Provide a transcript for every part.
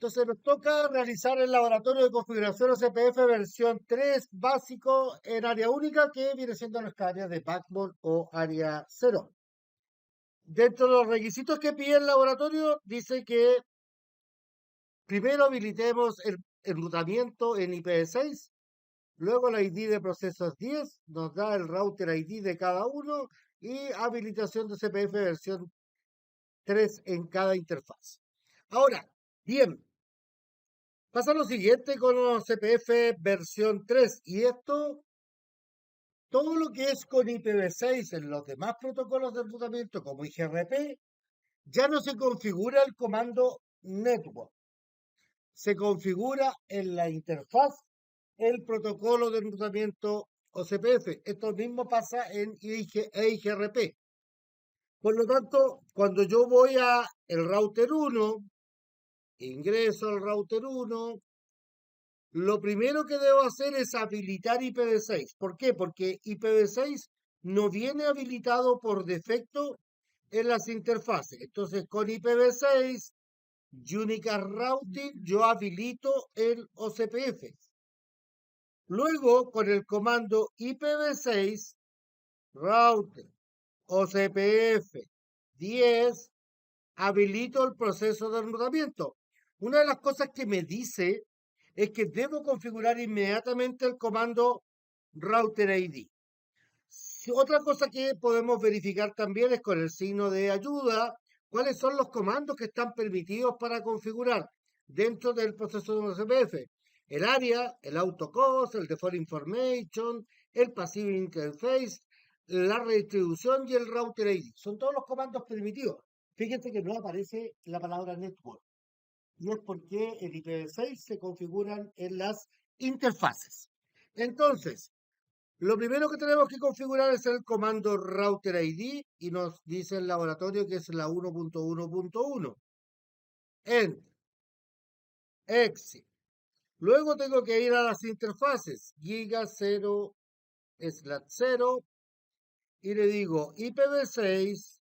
Entonces nos toca realizar el laboratorio de configuración OCPF versión 3 básico en área única, que viene siendo nuestra área de backbone o área 0. Dentro de los requisitos que pide el laboratorio, dice que primero habilitemos el enrutamiento en IPv6, luego la ID de procesos 10, nos da el router ID de cada uno y habilitación de CPF versión 3 en cada interfaz. Ahora, bien, pasa lo siguiente con los CPF versión 3 y esto, todo lo que es con IPv6 en los demás protocolos de enrutamiento como IGRP, ya no se configura el comando network, se configura en la interfaz el protocolo de enrutamiento OCPF. Esto mismo pasa en IGRP. Por lo tanto, cuando yo voy a el router 1, ingreso al router 1, lo primero que debo hacer es habilitar IPv6. ¿Por qué? Porque IPv6 no viene habilitado por defecto en las interfaces. Entonces, con IPv6, Unicast Routing, yo habilito el OCPF. Luego, con el comando IPv6, router OCPF 10, habilito el proceso de enrutamiento. Una de las cosas que me dice es que debo configurar inmediatamente el comando router ID. Otra cosa que podemos verificar también es con el signo de ayuda, cuáles son los comandos que están permitidos para configurar dentro del proceso de OCPF. El área, el autocost, el default information, el passive interface, la redistribución y el router ID. Son todos los comandos permitidos. Fíjense que no aparece la palabra network. Y es porque el IPv6 se configuran en las interfaces. Entonces, lo primero que tenemos que configurar es el comando router ID y nos dice el laboratorio que es la 1.1.1. Enter. Exit. Luego tengo que ir a las interfaces. Giga 0 /0 y le digo IPv6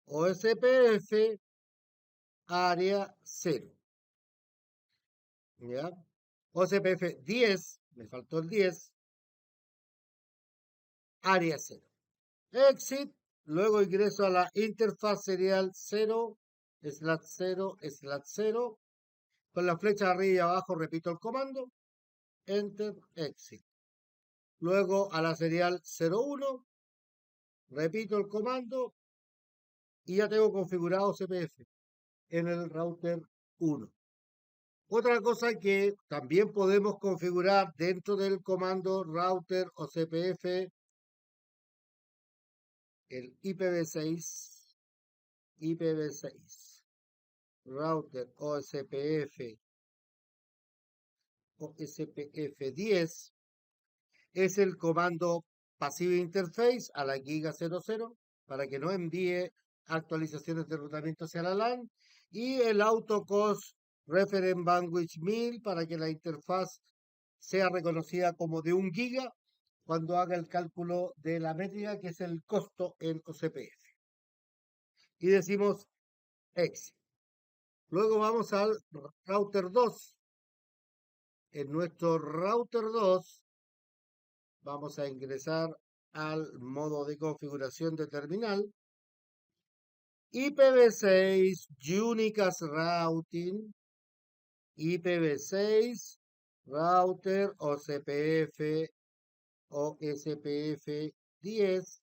OSPF área 0. ¿Ya? OCPF 10, me faltó el 10, área 0. Exit, luego ingreso a la interfaz serial 0/0/0. Con la flecha arriba y abajo repito el comando. Enter, exit. Luego a la serial 01, repito el comando y ya tengo configurado CPF en el router 1. Otra cosa que también podemos configurar dentro del comando router o CPF, el IPv6, router OSPF 10, es el comando passive interface a la giga 00 para que no envíe actualizaciones de enrutamiento hacia la LAN y el autocost reference bandwidth 1000 para que la interfaz sea reconocida como de 1 giga cuando haga el cálculo de la métrica que es el costo en OCPF. Y decimos exit. Luego vamos al router 2. En nuestro router 2 vamos a ingresar al modo de configuración de terminal. IPv6 Unicast Routing, IPv6 Router OCPF o SPF 10,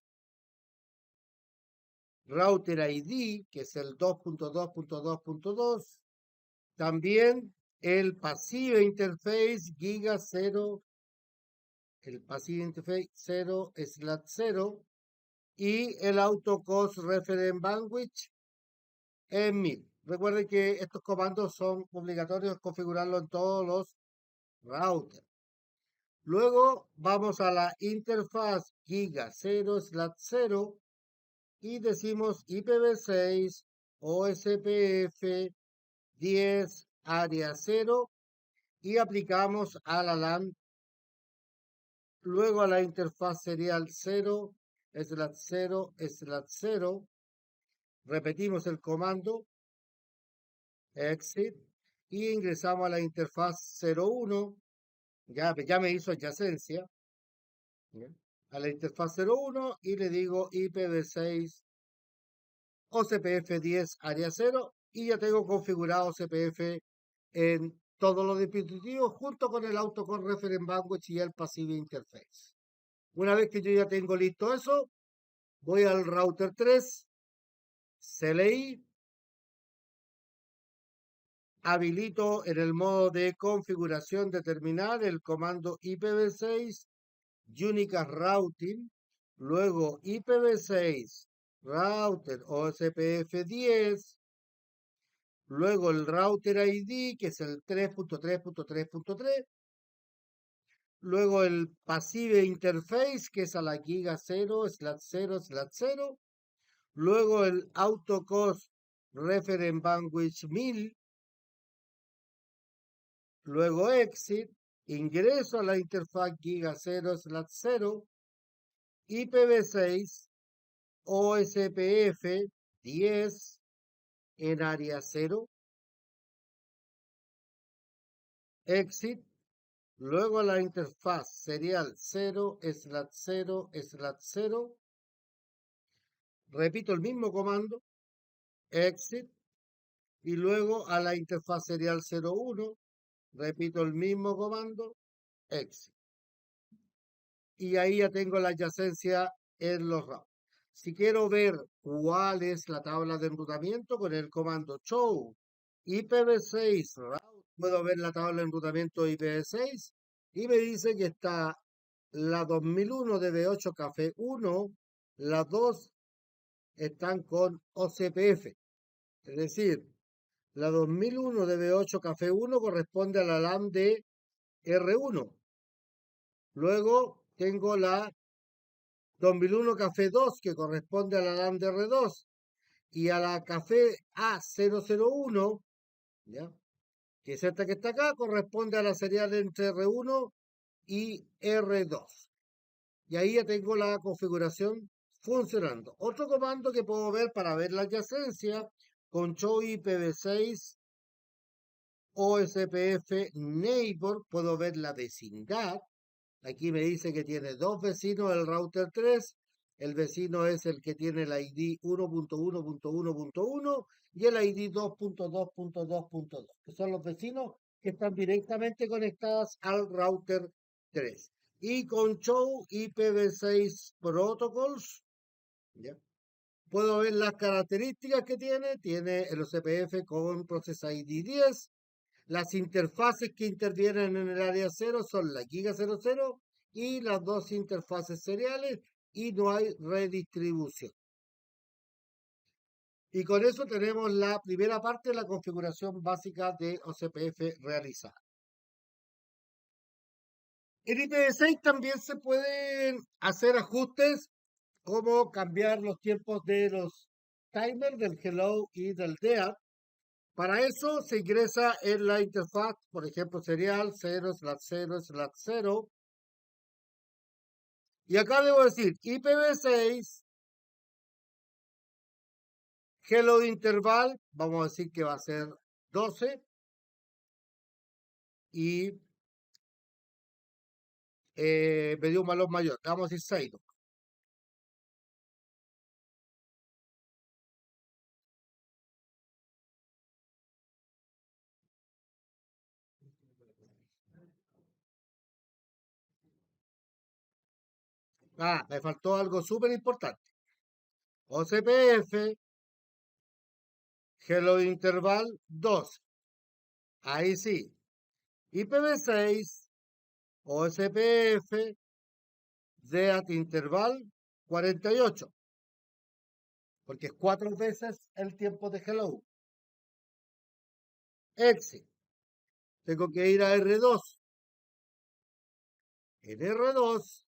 Router ID, que es el 2.2.2.2, también el Passive Interface Giga 0, el Passive Interface 0/0 y el Autocost Reference Bandwidth en 1000. Recuerden que estos comandos son obligatorios configurarlo en todos los routers. Luego vamos a la interfaz Giga 0/0 y decimos IPv6 OSPF 10 área 0 y aplicamos a la LAN. Luego a la interfaz serial 0/0/0. Repetimos el comando exit y ingresamos a la interfaz 01, ya me hizo adyacencia, ¿ya? A la interfaz 01 y le digo IPv6 o CPF10 área 0 y ya tengo configurado CPF en todos los dispositivos junto con el Autocall Reference Bandwidth y el Passive Interface. Una vez que yo ya tengo listo eso, voy al router 3, CLI, habilito en el modo de configuración de terminal el comando IPv6 Unicast Routing, luego IPv6 Router OSPF10, luego el router ID, que es el 3.3.3.3, luego el Passive Interface, que es a la giga 0/0/0, luego el AutoCost Reference Bandwidth 1000, luego Exit, ingreso a la interfaz giga 0/0, IPv6, OSPF 10 en área 0, Exit, luego la interfaz serial 0/0/0, repito el mismo comando, Exit, y luego a la interfaz serial 01, repito el mismo comando, Exit. Y ahí ya tengo la adyacencia en los routers. Si quiero ver cuál es la tabla de enrutamiento, con el comando show IPv6 route, puedo ver la tabla de enrutamiento IPv6 y me dice que está la 2001 de B8 Café 1, las dos están con OCPF. Es decir, la 2001 de B8 Café 1 corresponde a la LAN de R1. Luego tengo la 2001 Café 2, que corresponde a la LAN de R2, y a la Café A001, ¿ya? Que es esta que está acá, corresponde a la serial entre R1 y R2. Y ahí ya tengo la configuración funcionando. Otro comando que puedo ver para ver la adyacencia, con show IPv6 OSPF Neighbor, puedo ver la vecindad. Aquí me dice que tiene dos vecinos el router 3. El vecino es el que tiene el ID 1.1.1.1 y el ID 2.2.2.2, que son los vecinos que están directamente conectados al router 3. Y con show IPv6 protocols, ¿ya? Puedo ver las características que tiene. Tiene el OCPF con Process ID 10. Las interfaces que intervienen en el área 0 son la giga 00 y las dos interfaces seriales, y no hay redistribución. Y con eso tenemos la primera parte de la configuración básica de OCPF realizada. En IPv6 también se pueden hacer ajustes como cambiar los tiempos de los timers del hello y del dead. Para eso se ingresa en la interfaz, por ejemplo, serial 0/0/0. Y acá debo decir IPv6, hello interval, vamos a decir que va a ser 12. Y me dio un valor mayor, vamos a decir 6. Ah, me faltó algo súper importante. OCPF, hello interval 12. Ahí sí. IPv6, OSPF, dead interval 48. Porque es 4 veces el tiempo de hello. Exit. Tengo que ir a R2. En R2,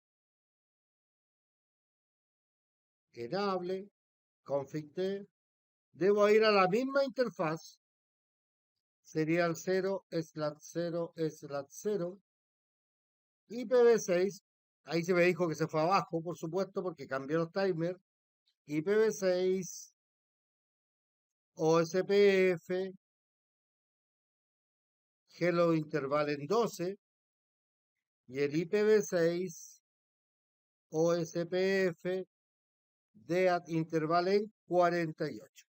enable, config T, debo ir a la misma interfaz, serial 0/0/0, IPv6, ahí se me dijo que se fue abajo, por supuesto, porque cambié los timers, IPv6, OSPF, Hello interval en 12 y el IPv6 OSPF DEAT interval en 48.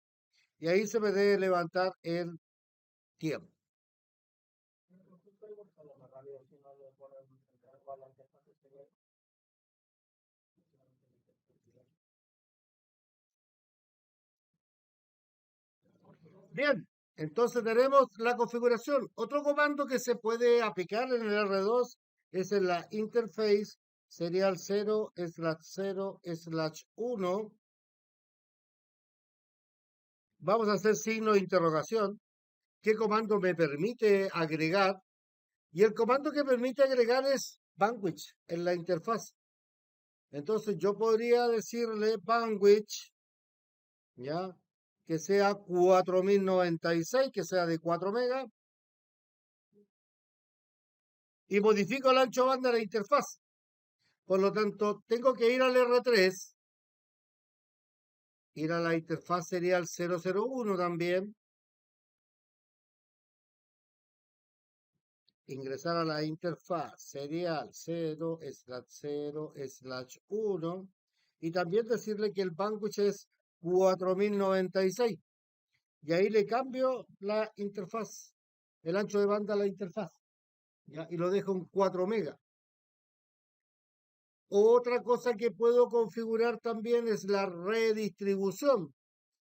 Y ahí se me debe levantar el tiempo. Bien, entonces tenemos la configuración. Otro comando que se puede aplicar en el R2 es en la interface serial 0/0/1. Vamos a hacer signo de interrogación. ¿Qué comando me permite agregar? Y el comando que permite agregar es bandwidth en la interfaz. Entonces yo podría decirle bandwidth, ¿ya? Que sea 4096, que sea de 4 megas, y modifico el ancho banda de la interfaz. Por lo tanto, tengo que ir al R3, ir a la interfaz serial 001 también, ingresar a la interfaz serial 0/0/1 y también decirle que el bandwidth es 4096. Y ahí le cambio la interfaz, el ancho de banda a la interfaz, ¿ya? Y lo dejo en 4 megas. Otra cosa que puedo configurar también es la redistribución.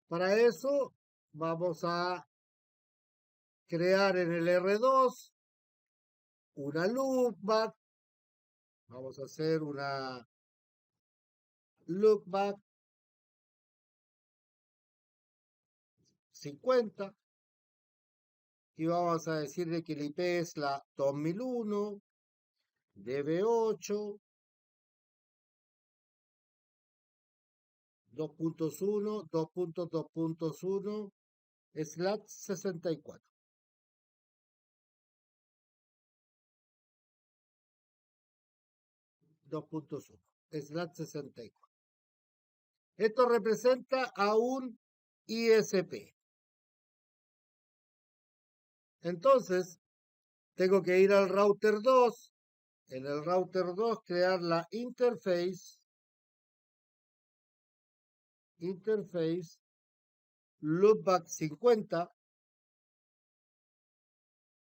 Para eso vamos a crear en el R2 una loopback. Vamos a hacer una loopback 50 y vamos a decirle que el IP es la 2001 DB8 2.1 2.2.1 /64. 2.1/64. Esto representa a un ISP. Entonces, tengo que ir al router 2. En el router 2 crear la interface loopback 50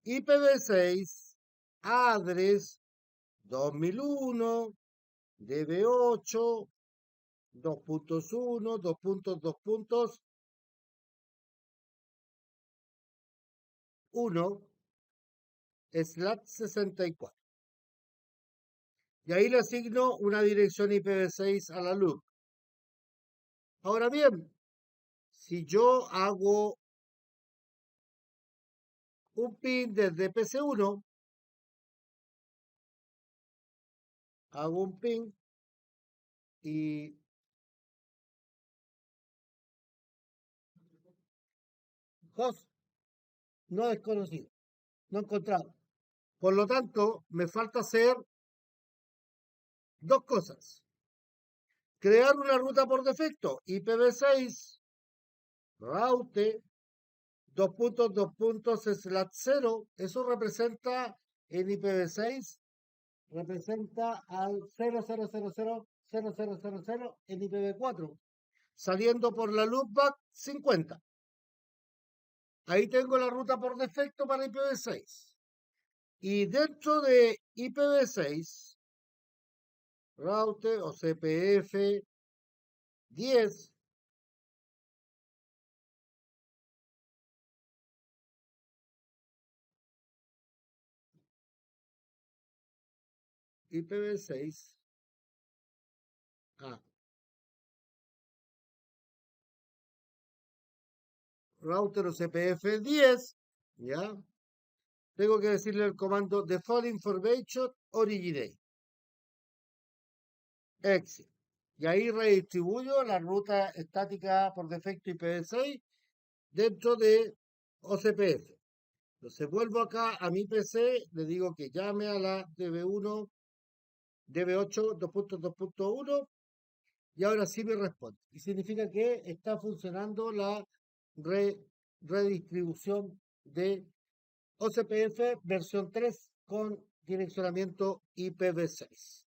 IPv6 address 2001 DB8 2.1 2.2.1/64. Y ahí le asigno una dirección IPv6 a la loop. Ahora bien, si yo hago un pin desde PC1, hago un pin y host no desconocido, no encontrado. Por lo tanto, me falta hacer dos cosas. Crear una ruta por defecto, IPv6, route, 2.2.0, eso representa en IPv6, representa al 00000000 en IPv4, saliendo por la loopback 50. Ahí tengo la ruta por defecto para IPv6. Y dentro de IPv6, route o CPF 10, IPv6, router o CPF 10, ¿ya? Tengo que decirle el comando default information originate. Exit. Y ahí redistribuyo la ruta estática por defecto IPv6 dentro de OCPF. Entonces vuelvo acá a mi PC, le digo que llame a la DB1, DB8 2.2.1 y ahora sí me responde. Y significa que está funcionando la redistribución de OCPF versión 3 con direccionamiento IPv6.